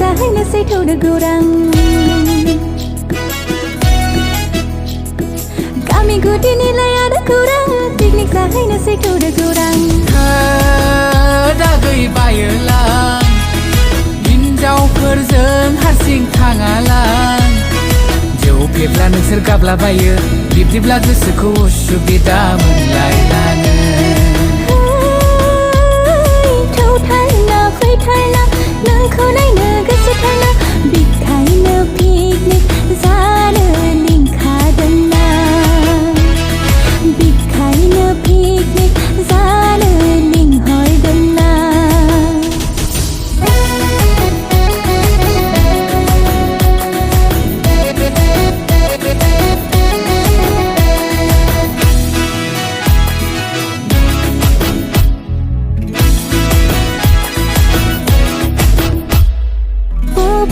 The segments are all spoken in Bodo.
जाहैनोसै थौदो गौरां गामि गुदिनि लायानो गौरां पिकनिक जाहैनोसै थौदो गौरां दा गैबायोलां हिन्जावफोरजों हारसिं थाङालां जौ फेब्ला नोंसोर गाबलाबायो बिब्दिब्ला गोसोखौ उसुबिदा मोनलायलाङो थौथारना फैथारना नोंखौ नायनो गोसोथारना बिखायनो पिकनिक जानो लिंखादोंना बिखायनो पिकनिक जानो लिंहरदोंना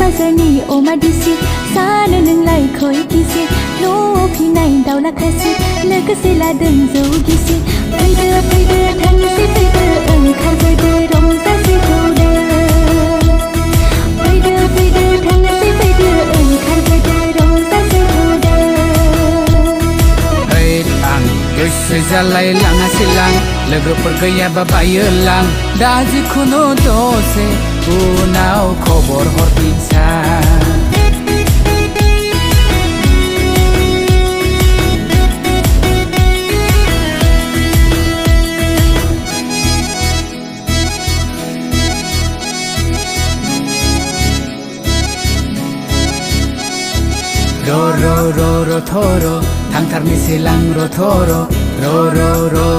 बाजारनि अमा दिसि जानो नोंलाय खय गिसि न'आव फिनाय दाउला खासि लोगोसे लादों जौ गिसि फैदो फैदो थांनोसै फैदो ओंखारबोदो रंजासै थौदो फैदो फैदो थांनोसै फैदो ओंखारबोदो रंजासै थौदो आं गोसो जालायलाङासैलां लोगोफोर गैयाबा बायोलां दा जिखुनु दसे उनाव खबर हरफिनसा रो थरो थांथारनोसै लां र' थरो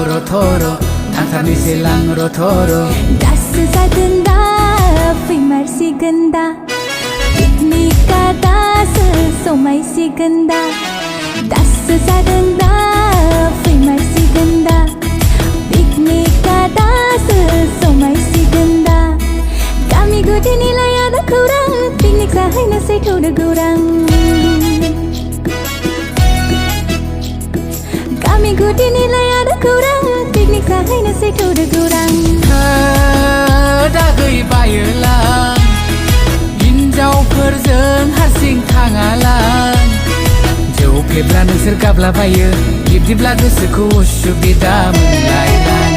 रो थरो थांथारनोसै लां र' थरो दासो जागोन दा फैमारसिगोन दा पिकनिकआ दासो समायसिगोन दा दासो जागोन दा फैमारसिगोन दा पिकनिकआ दासो समायसिगोन दा गामि गुदिनि लायानो खौरां पिकनिक जाहैनोसै थौदो गौरां गामि गुदिनि लायानो खौरां पिकनिक जाहैनोसै थौदो गौरां दा गैबायोलां हिन्जावफोरजों हारसिं थाङालां जौ फेब्ला नोंसोर गाबलाबायो बिब्दिब्ला गोसोखौ उसुबिदा मोनलायलां